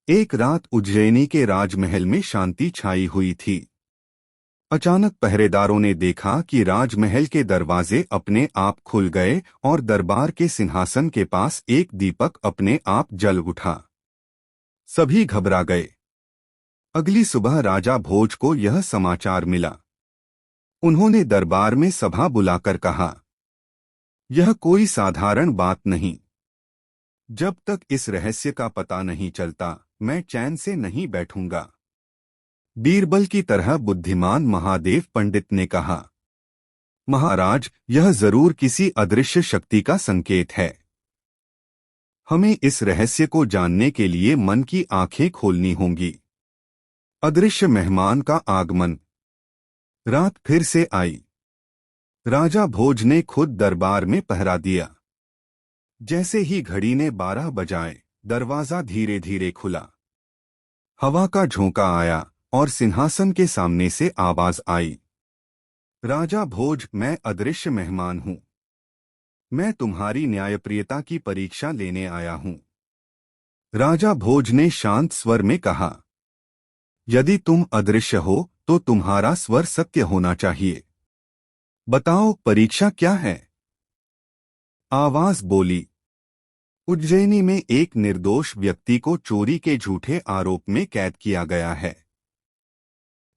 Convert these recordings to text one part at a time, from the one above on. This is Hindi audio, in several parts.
एक रात उज्जैनी के राजमहल में शांति छाई हुई थी। अचानक पहरेदारों ने देखा कि राजमहल के दरवाजे अपने आप खुल गए और दरबार के सिंहासन के पास एक दीपक अपने आप जल उठा। सभी घबरा गए। अगली सुबह राजा भोज को यह समाचार मिला। उन्होंने दरबार में सभा बुलाकर कहा, यह कोई साधारण बात नहीं। जब तक इस रहस्य का पता नहीं चलता, मैं चैन से नहीं बैठूंगा। बीरबल की तरह बुद्धिमान महादेव पंडित ने कहा, महाराज, यह जरूर किसी अदृश्य शक्ति का संकेत है। हमें इस रहस्य को जानने के लिए मन की आंखें खोलनी होंगी। अदृश्य मेहमान का आगमन। रात फिर से आई। राजा भोज ने खुद दरबार में पहरा दिया। जैसे ही घड़ी ने 12 बजाए, दरवाजा धीरे धीरे खुला। हवा का झोंका आया और सिंहासन के सामने से आवाज आई, राजा भोज, मैं अदृश्य मेहमान हूं। मैं तुम्हारी न्यायप्रियता की परीक्षा लेने आया हूं। राजा भोज ने शांत स्वर में कहा, यदि तुम अदृश्य हो तो तुम्हारा स्वर सत्य होना चाहिए। बताओ, परीक्षा क्या है? आवाज बोली, उज्जैनी में एक निर्दोष व्यक्ति को चोरी के झूठे आरोप में कैद किया गया है।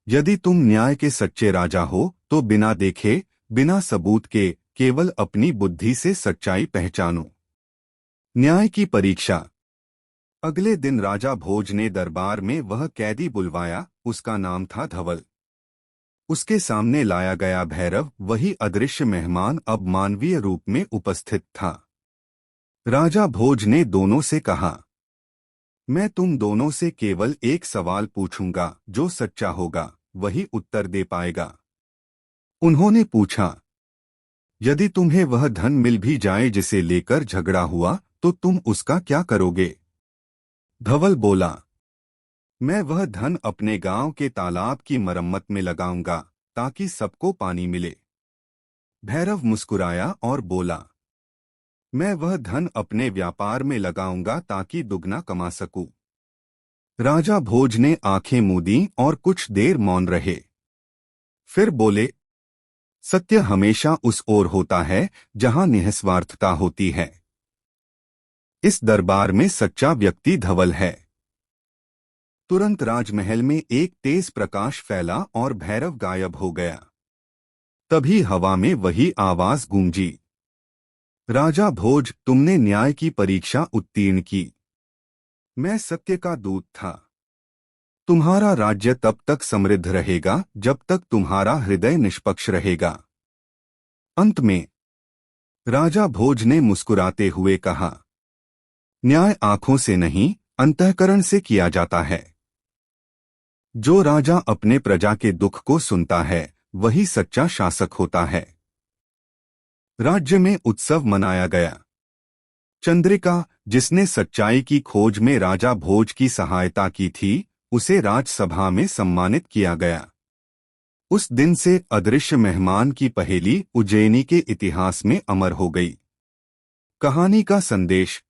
यदि तुम न्याय के सच्चे राजा हो तो बिना देखे, बिना सबूत के, केवल अपनी बुद्धि से सच्चाई पहचानो। न्याय की परीक्षा। अगले दिन राजा भोज ने दरबार में वह कैदी बुलवाया। उसका नाम था धवल। उसके सामने लाया गया भैरव, वही अदृश्य मेहमान, अब मानवीय रूप में उपस्थित था। राजा भोज ने दोनों से कहा, मैं तुम दोनों से केवल एक सवाल पूछूंगा, जो सच्चा होगा वही उत्तर दे पाएगा। उन्होंने पूछा, यदि तुम्हें वह धन मिल भी जाए जिसे लेकर झगड़ा हुआ, तो तुम उसका क्या करोगे? धवल बोला, मैं वह धन अपने गांव के तालाब की मरम्मत में लगाऊंगा, ताकि सबको पानी मिले। भैरव मुस्कुराया और बोला, मैं वह धन अपने व्यापार में लगाऊंगा ताकि दुगना कमा सकूं। राजा भोज ने आंखें मूंदी और कुछ देर मौन रहे। फिर बोले, सत्य हमेशा उस ओर होता है जहां निस्वार्थता होती है। इस दरबार में सच्चा व्यक्ति धवल है। तुरंत राजमहल में एक तेज प्रकाश फैला और भैरव गायब हो गया। तभी हवा में वही आवाज गूंजी, राजा भोज, तुमने न्याय की परीक्षा उत्तीर्ण की। मैं सत्य का दूत था। तुम्हारा राज्य तब तक समृद्ध रहेगा जब तक तुम्हारा हृदय निष्पक्ष रहेगा। अंत में राजा भोज ने मुस्कुराते हुए कहा, न्याय आंखों से नहीं, अंतःकरण से किया जाता है। जो राजा अपने प्रजा के दुख को सुनता है, वही सच्चा शासक होता है। राज्य में उत्सव मनाया गया। चंद्रिका, जिसने सच्चाई की खोज में राजा भोज की सहायता की थी, उसे राजसभा में सम्मानित किया गया। उस दिन से अदृश्य मेहमान की पहेली उज्जैनी के इतिहास में अमर हो गई। कहानी का संदेश।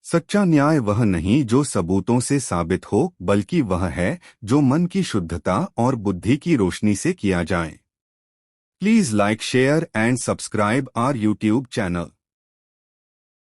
सच्चा न्याय वह नहीं जो सबूतों से साबित हो, बल्कि वह है जो मन की शुद्धता और बुद्धि की रोशनी से किया जाए। Please like, share and subscribe our YouTube channel.